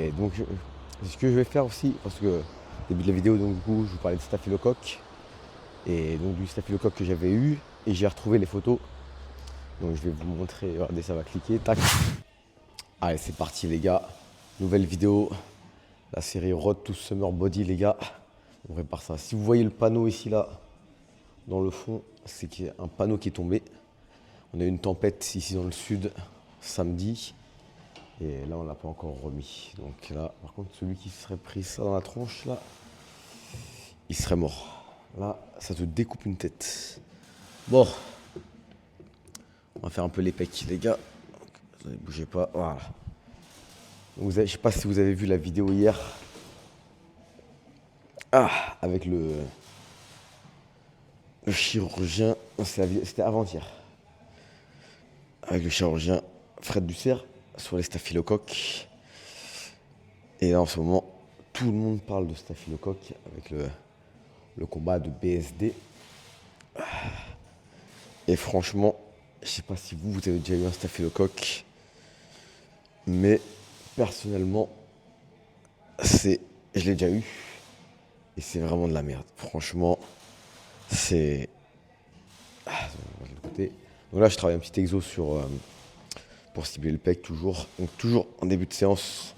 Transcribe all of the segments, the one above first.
Et donc, ce que je vais faire aussi, parce que au début de la vidéo, donc du coup, je vous parlais de staphylocoque. Et donc du staphylocoque que j'avais eu, et j'ai retrouvé les photos. Donc je vais vous montrer, regardez, ça va cliquer, tac. Allez, c'est parti les gars. Nouvelle vidéo, la série Road to Summer Body les gars. On prépare ça. Si vous voyez le panneau ici là, dans le fond, c'est qu'il y a un panneau qui est tombé. On a eu une tempête ici dans le sud, samedi. Et là, on l'a pas encore remis. Donc là, par contre, celui qui serait pris ça dans la tronche là, il serait mort. Là, ça te découpe une tête. Bon, on va faire un peu les pecs, les gars. Ne bougez pas, voilà. Donc je sais pas si vous avez vu la vidéo hier. Ah, avec le chirurgien. C'était avant-hier. Avec le chirurgien Fred Dussert sur les staphylocoques. Et là, en ce moment, tout le monde parle de staphylocoque avec le combat de BSD. Et franchement, je sais pas si vous avez déjà eu un staphylocoque, mais personnellement, je l'ai déjà eu et c'est vraiment de la merde. Franchement, c'est on va de l'autre côté. Donc là, je travaille un petit exo pour cibler le pec toujours. Donc toujours en début de séance,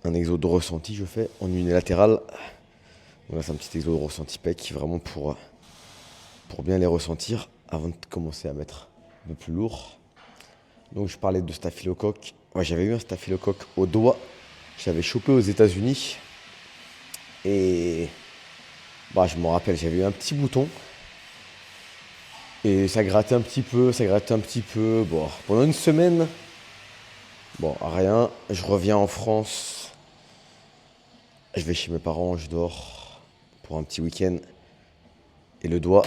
un exo de ressenti je fais en unilatéral. Donc là, c'est un petit exo de ressenti pec vraiment pour bien les ressentir avant de commencer à mettre un peu plus lourd. Donc je parlais de staphylocoque. Ouais, j'avais eu un staphylocoque au doigt. J'avais chopé aux États-Unis. Et bah, je me rappelle, j'avais eu un petit bouton. Et ça grattait un petit peu, ça grattait un petit peu. Bon, pendant une semaine, bon, rien. Je reviens en France. Je vais chez mes parents, je dors pour un petit week-end. Et le doigt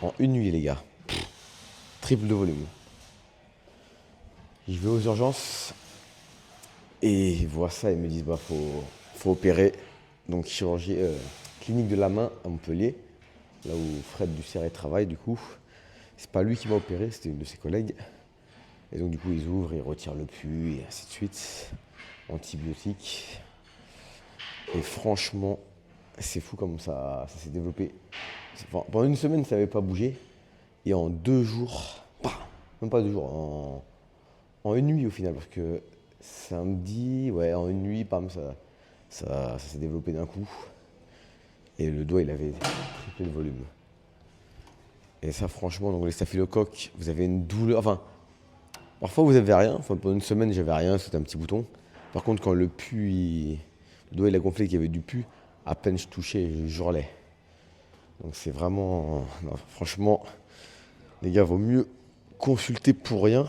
en une nuit, les gars. Triple de volume. Je vais aux urgences. Et ils voient ça, ils me disent, bah, faut opérer. Donc, chirurgie clinique de la main à Montpellier, là où Fred Dussert travaille, du coup. C'est pas lui qui m'a opéré, c'était une de ses collègues. Et donc, du coup, ils ouvrent, ils retirent le pus, et ainsi de suite. Antibiotiques. Et franchement, c'est fou comme ça s'est développé. Enfin, pendant une semaine, ça n'avait pas bougé. Et en 2 jours, même pas 2 jours, en une nuit au final, parce que samedi, ouais, en une nuit, pam, ça s'est développé d'un coup. Et le doigt, il avait triplé le volume. Et ça, franchement, donc les staphylocoques, vous avez une douleur. Enfin, parfois vous avez rien. Enfin, pendant une semaine, j'avais rien, c'était un petit bouton. Par contre, quand le doigt il a gonflé, qu'il y avait du pus, à peine je touchais, je hurlais. Donc c'est vraiment. Non, franchement, les gars, vaut mieux consulter pour rien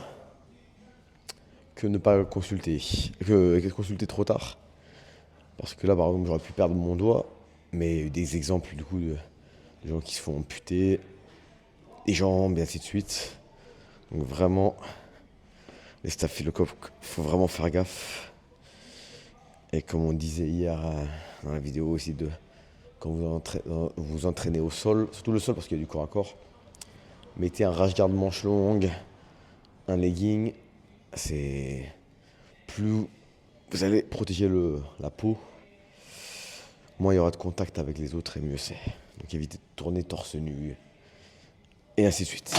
que ne pas consulter. Que consulter trop tard. Parce que là, par exemple, j'aurais pu perdre mon doigt. Mais il y a eu des exemples du coup de gens qui se font amputer, les jambes et ainsi de suite. Donc vraiment, les staphylocoques, faut vraiment faire gaffe. Et comme on disait hier dans la vidéo aussi, quand vous entraînez au sol, surtout le sol parce qu'il y a du corps à corps, mettez un rash-guard manche longue, un legging. C'est plus vous allez protéger la peau, moins il y aura de contact avec les autres et mieux c'est. Donc évitez de tourner torse nu et ainsi de suite.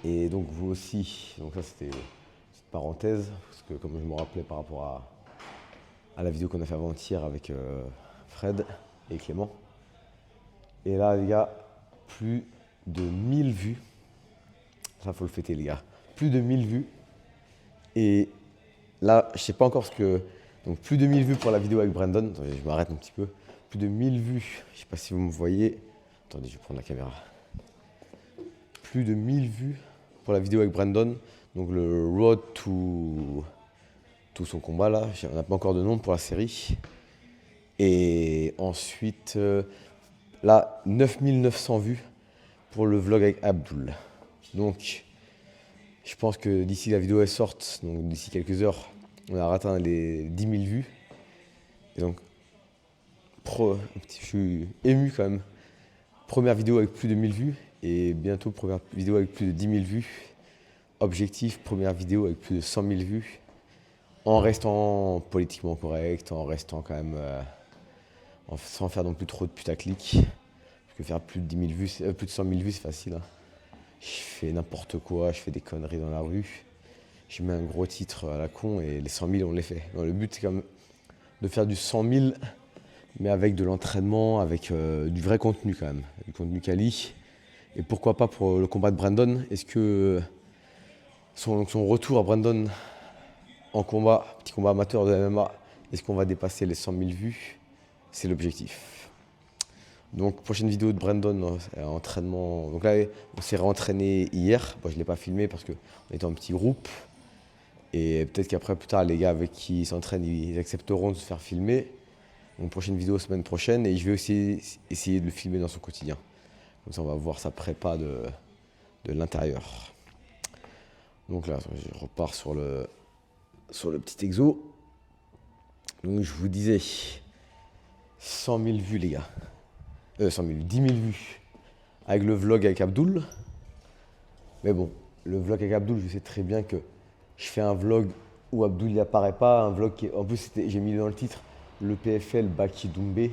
Et donc vous aussi, donc ça c'était une petite parenthèse, parce que comme je me rappelais par rapport à la vidéo qu'on a fait avant-hier avec Fred et Clément. Et là les gars, plus de 1000 vues. Ça faut le fêter les gars. Plus de 1000 vues. Et là, je sais pas encore ce que. Donc plus de 1000 vues pour la vidéo avec Brandon. Attendez, je m'arrête un petit peu. Plus de 1000 vues. Je sais pas si vous me voyez. Attendez, je vais prendre la caméra. Plus de 1000 vues pour la vidéo avec Brandon. Donc le Road to son combat là. On n'a pas encore de nom pour la série. Et ensuite, là, 9900 vues pour le vlog avec Abdul. Donc, je pense que d'ici la vidéo elle sorte, donc d'ici quelques heures, on aura atteint les 10 000 vues. Et donc, je suis ému quand même. Première vidéo avec plus de 1000 vues et bientôt première vidéo avec plus de 10 000 vues. Objectif, première vidéo avec plus de 100 000 vues. en restant politiquement correct, en restant quand même, sans faire non plus trop de putaclic. Parce que faire plus de 10 000 vues, plus de 100 000 vues, c'est facile, hein. Je fais n'importe quoi, je fais des conneries dans la rue. Je mets un gros titre à la con et les 100 000, on les fait. Non, le but, c'est quand même de faire du 100 000, mais avec de l'entraînement, avec du vrai contenu quand même. Du contenu quali. Et pourquoi pas pour le combat de Brandon. Est-ce que son retour à Brandon en combat, petit combat amateur de MMA, est-ce qu'on va dépasser les 100 000 vues? C'est l'objectif. Donc, prochaine vidéo de Brandon, entraînement. Donc là, on s'est réentraîné hier. Bon, je ne l'ai pas filmé parce qu'on était en petit groupe. Et peut-être qu'après, plus tard, les gars avec qui ils s'entraînent, ils accepteront de se faire filmer. Donc, prochaine vidéo semaine prochaine. Et je vais aussi essayer de le filmer dans son quotidien. Comme ça, on va voir sa prépa de l'intérieur. Donc là, je repars sur le petit exo. Donc, je vous disais 100 000 vues, les gars. 10 000 vues avec le vlog avec Abdoul. Mais bon, le vlog avec Abdoul, je sais très bien que je fais un vlog où Abdoul n'y apparaît pas. Un vlog qui est... En plus, j'ai mis dans le titre le PFL Baki Doumbé.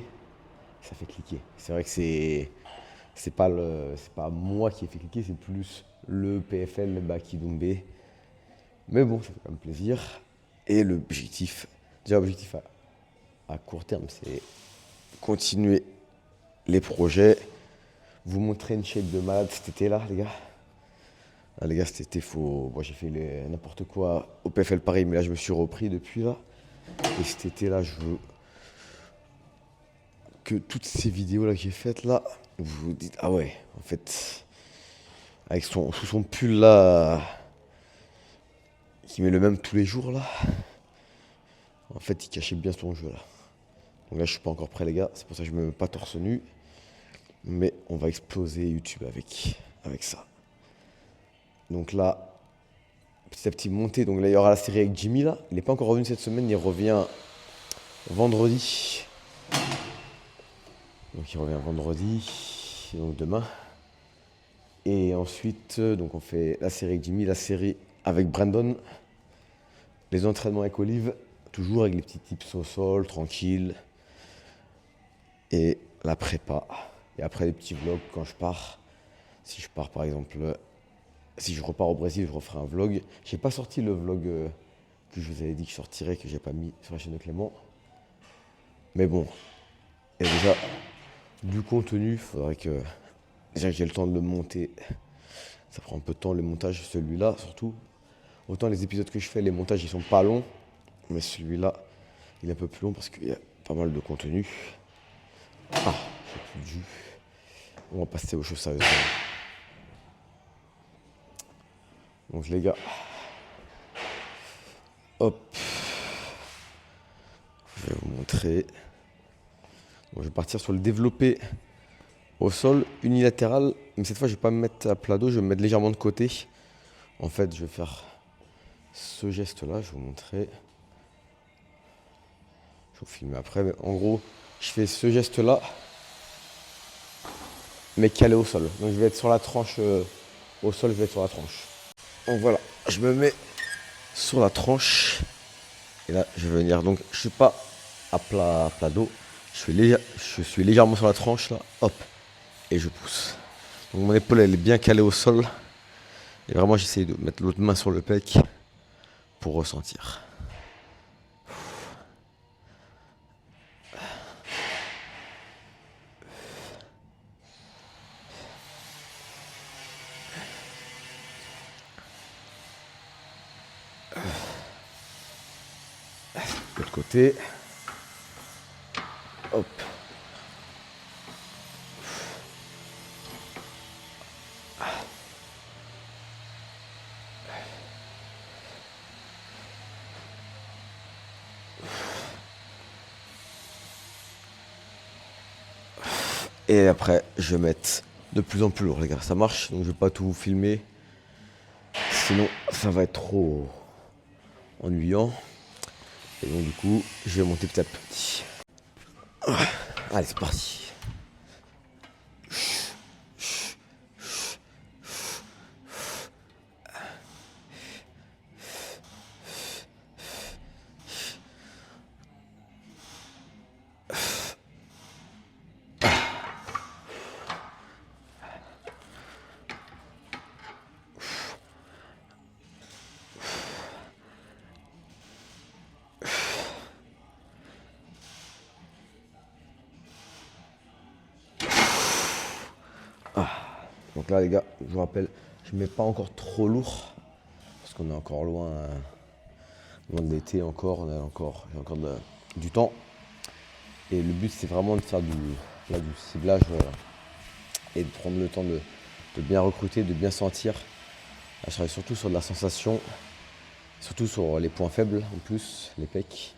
Ça fait cliquer. C'est vrai que c'est pas moi qui ai fait cliquer, c'est plus le PFL Baki Doumbé. Mais bon, ça fait quand même plaisir. Et l'objectif, déjà l'objectif à court terme, c'est continuer les projets. Vous montrer une shape de malade cet été là, les gars. Ah, les gars, cet été, moi, j'ai fait n'importe quoi au PFL Paris, mais là, je me suis repris depuis là. Et cet été là, je veux que toutes ces vidéos là que j'ai faites là, vous vous dites, ah ouais, en fait, avec sous son pull là, qui met le même tous les jours là, en fait, il cachait bien son jeu là. Donc là, je suis pas encore prêt, les gars. C'est pour ça que je me mets pas torse nu. Mais on va exploser YouTube avec ça. Donc là, petit à petit monter. Donc là, il y aura la série avec Jimmy là. Il n'est pas encore revenu cette semaine. Il revient vendredi. Donc il revient vendredi. Donc demain. Et ensuite, donc on fait la série avec Jimmy, la série avec Brandon. Les entraînements avec Olive. Toujours avec les petits tips au sol, tranquille. Et la prépa. Et après les petits vlogs quand je pars. Si je pars par exemple, si je repars au Brésil, je referai un vlog. J'ai pas sorti le vlog que je vous avais dit que je sortirais, que j'ai pas mis sur la chaîne de Clément. Mais bon, il y a déjà du contenu. Faudrait que déjà j'ai le temps de le monter. Ça prend un peu de temps le montage, celui-là surtout. Autant les épisodes que je fais, les montages ils sont pas longs. Mais celui-là, il est un peu plus long parce qu'il y a pas mal de contenu. Ah, j'ai plus dû. On va passer aux choses sérieuses. Donc les gars, hop, je vais vous montrer. Bon, je vais partir sur le développé au sol unilatéral, mais cette fois je vais pas me mettre à plat dos, je vais me mettre légèrement de côté. En fait, je vais faire ce geste-là, je vais vous montrer. Je vais vous filmer après, mais en gros, je fais ce geste-là, mais calé au sol. Donc je vais être sur la tranche, au sol, je vais être sur la tranche. Donc voilà, je me mets sur la tranche. Et là, je vais venir. Donc, je suis pas à plat dos. Je suis légèrement sur la tranche là. Hop. Et je pousse. Donc, mon épaule, elle est bien calée au sol. Et vraiment, j'essaye de mettre l'autre main sur le pec pour ressentir. De l'autre côté. Hop. Et après, je vais mettre de plus en plus lourd, les gars. Ça marche, donc je vais pas tout vous filmer. Sinon, ça va être trop ennuyant. Et donc, du coup, je vais monter petit à petit. Allez, c'est parti. Donc là les gars, je vous rappelle, je mets pas encore trop lourd parce qu'on est encore loin de l'été encore, j'ai encore du temps. Et le but c'est vraiment de faire du ciblage et de prendre le temps de bien recruter, de bien sentir. Là, je travaille surtout sur de la sensation, surtout sur les points faibles en plus, les pecs.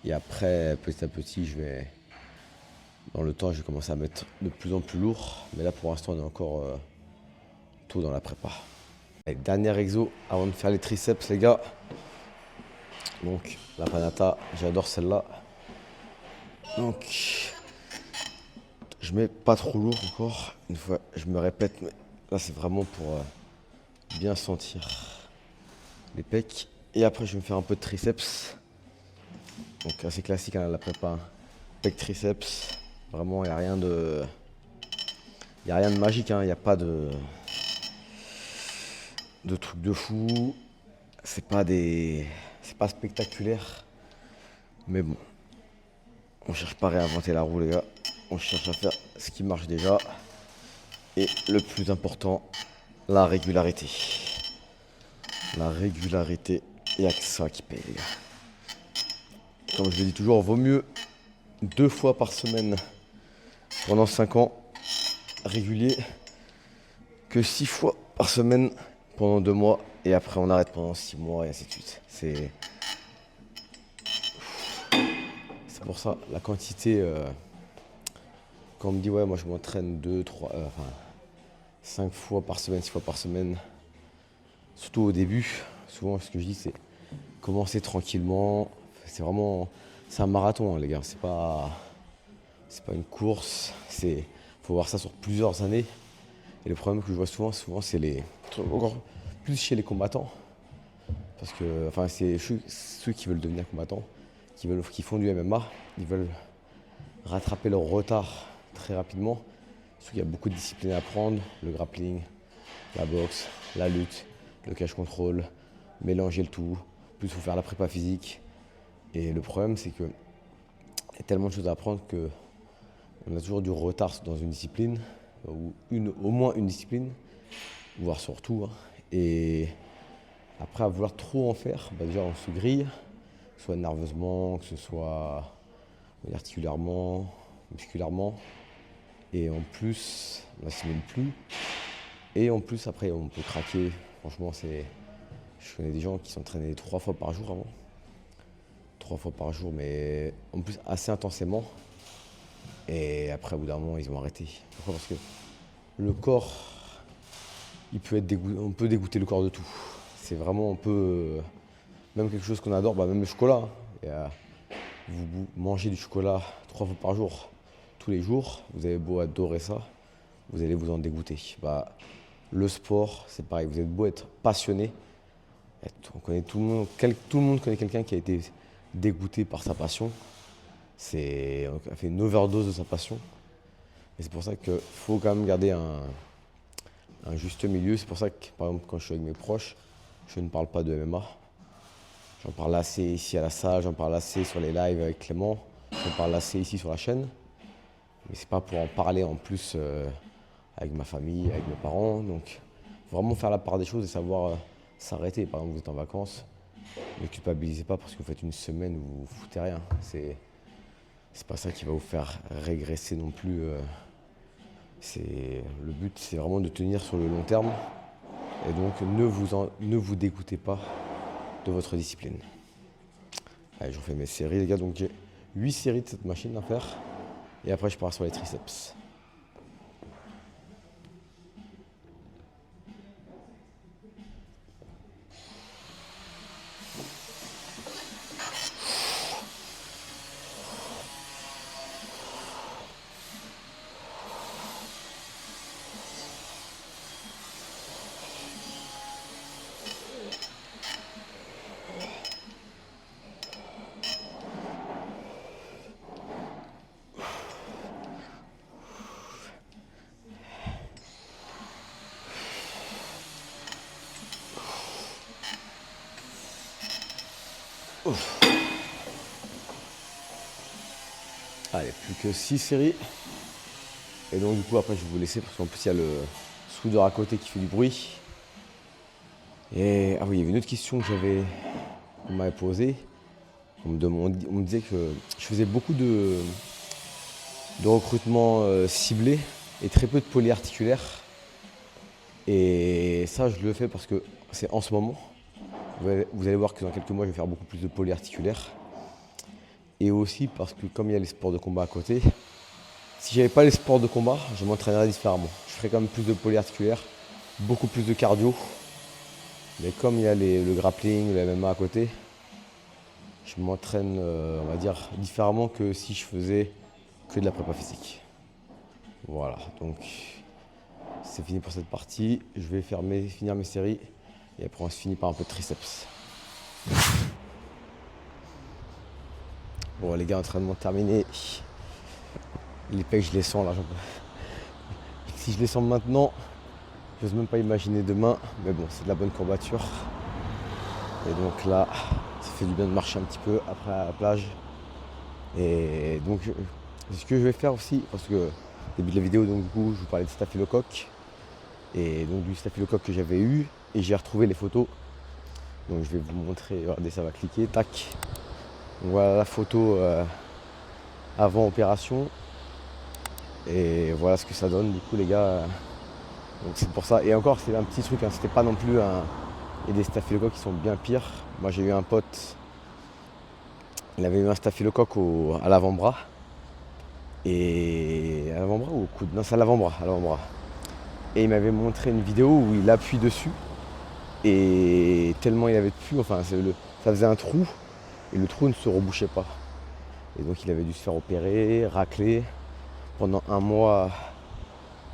Et après, petit à petit, dans le temps, je vais commencer à mettre de plus en plus lourd. Mais là, pour l'instant, on est encore tôt dans la prépa. Allez, dernier exo avant de faire les triceps, les gars. Donc, la panata, j'adore celle-là. Donc, je mets pas trop lourd encore. Une fois, je me répète, mais là, c'est vraiment pour bien sentir les pecs. Et après, je vais me faire un peu de triceps. Donc, assez classique, hein, la prépa. Pec triceps. Vraiment, il n'y a rien de. Il n'y a rien de magique, hein. Il n'y a pas de trucs de fou. C'est pas spectaculaire. Mais bon. On cherche pas à réinventer la roue, les gars. On cherche à faire ce qui marche déjà. Et le plus important, la régularité. La régularité, il n'y a que ça qui paye, les gars. Comme je le dis toujours, vaut mieux 2 fois par semaine pendant 5 ans régulier que 6 fois par semaine pendant 2 mois et après on arrête pendant 6 mois et ainsi de suite. C'est pour ça la quantité. Quand on me dit ouais moi je m'entraîne 2, 3, 5 fois par semaine, 6 fois par semaine, surtout au début, souvent ce que je dis c'est commencer tranquillement. C'est un marathon, hein, les gars, c'est pas une course, faut voir ça sur plusieurs années. Et le problème que je vois souvent c'est encore plus chez les combattants, parce que c'est ceux qui veulent devenir combattants, qui font du MMA, ils veulent rattraper leur retard très rapidement. Surtout qu'il y a beaucoup de disciplines à apprendre, le grappling, la boxe, la lutte, le cage control, mélanger le tout. Plus il faut faire la prépa physique. Et le problème c'est que il y a tellement de choses à apprendre qu'on a toujours du retard dans une discipline, ou au moins une discipline, voire surtout. Hein. Et après, à vouloir trop en faire, déjà on se grille, que ce soit nerveusement, que ce soit articulairement, musculairement. Et en plus, on n'assimile plus. Et en plus, après, on peut craquer. Franchement, je connais des gens qui s'entraînaient 3 fois par jour avant. 3 fois par jour, mais en plus assez intensément. Et après, au bout d'un moment, ils ont arrêté. Pourquoi ? Parce que le corps, on peut dégoûter le corps de tout. C'est vraiment, même quelque chose qu'on adore, même le chocolat. Hein. Vous mangez du chocolat 3 fois par jour, tous les jours, vous avez beau adorer ça, vous allez vous en dégoûter. Le sport, c'est pareil, vous êtes beau être passionné. On connaît tout le monde connaît quelqu'un qui a été dégoûté par sa passion. On a fait une overdose de sa passion. Et c'est pour ça qu'il faut quand même garder un juste milieu. C'est pour ça que, par exemple, quand je suis avec mes proches, je ne parle pas de MMA. J'en parle assez ici à la salle, j'en parle assez sur les lives avec Clément, j'en parle assez ici sur la chaîne. Mais c'est pas pour en parler en plus avec ma famille, avec mes parents. Donc, vraiment faire la part des choses et savoir s'arrêter. Par exemple, vous êtes en vacances, ne culpabilisez pas parce que vous faites une semaine où vous foutez rien. C'est pas ça qui va vous faire régresser non plus. Le but, c'est vraiment de tenir sur le long terme. Et donc, ne vous dégoûtez pas de votre discipline. Allez, je refais mes séries, les gars. Donc, j'ai 8 séries de cette machine à faire. Et après, je pars sur les triceps. Allez, plus que 6 séries. Et donc du coup après je vais vous laisser parce qu'en plus il y a soudeur à côté qui fait du bruit. Et ah oui, il y avait une autre question qu'on m'avait posée. On me disait que je faisais beaucoup de recrutement ciblé et très peu de polyarticulaire. Et ça, je le fais parce que c'est en ce moment. Vous allez voir que dans quelques mois, je vais faire beaucoup plus de polyarticulaire. Et aussi parce que comme il y a les sports de combat à côté, si j'avais pas les sports de combat, je m'entraînerais différemment. Je ferais quand même plus de polyarticulaire, beaucoup plus de cardio. Mais comme il y a le grappling, le MMA à côté, je m'entraîne, on va dire, différemment que si je faisais que de la prépa physique. Voilà, donc c'est fini pour cette partie. Je vais finir mes séries et après on se finit par un peu de triceps. Bon les gars, entraînement terminé. Les pecs je les sens là. Si je les sens maintenant, je n'ose même pas imaginer demain. Mais bon, c'est de la bonne courbature. Et donc là, ça fait du bien de marcher un petit peu après à la plage. Et donc ce que je vais faire aussi, parce que au début de la vidéo, donc du coup, je vous parlais de staphylocoque. Et donc du staphylocoque que j'avais eu, et j'ai retrouvé les photos. Donc je vais vous montrer, regardez, ça va cliquer, tac. Donc voilà la photo avant opération. Et voilà ce que ça donne du coup les gars. Donc c'est pour ça. Et encore c'est un petit truc, hein, c'était pas non plus un. Il y a des staphylocoques qui sont bien pires. Moi j'ai eu un pote, il avait eu un staphylocoque à l'avant-bras. Et à l'avant-bras ou au coude? Non, c'est à l'avant-bras, Et il m'avait montré une vidéo où il appuie dessus. Et tellement il avait de pus, enfin ça faisait un trou et le trou ne se rebouchait pas. Et donc il avait dû se faire opérer, racler. Pendant un mois,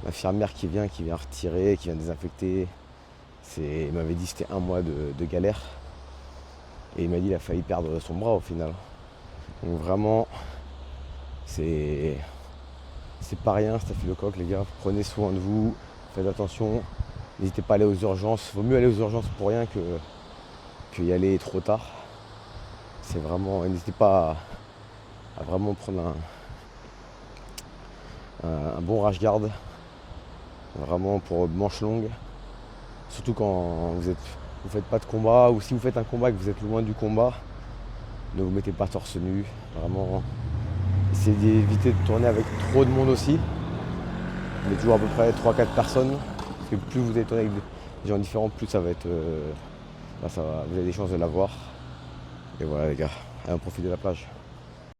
l'infirmière qui vient retirer, qui vient désinfecter. Il m'avait dit que c'était un mois de galère. Et il m'a dit qu'il a failli perdre son bras au final. Donc vraiment, c'est pas rien staphylocoque les gars. Prenez soin de vous, faites attention. N'hésitez pas à aller aux urgences. Vaut mieux aller aux urgences pour rien que y aller trop tard. C'est vraiment. N'hésitez pas à vraiment prendre un bon rash guard. Vraiment pour manche longue. Surtout quand vous faites pas de combat, ou si vous faites un combat et que vous êtes loin du combat, ne vous mettez pas torse nu. Vraiment, essayez d'éviter de tourner avec trop de monde aussi. On est toujours à peu près 3-4 personnes. Parce que plus vous allez tourner avec des gens différents, plus ça va être. Vous avez des chances de l'avoir. Et voilà les gars, allez, on profite de la plage.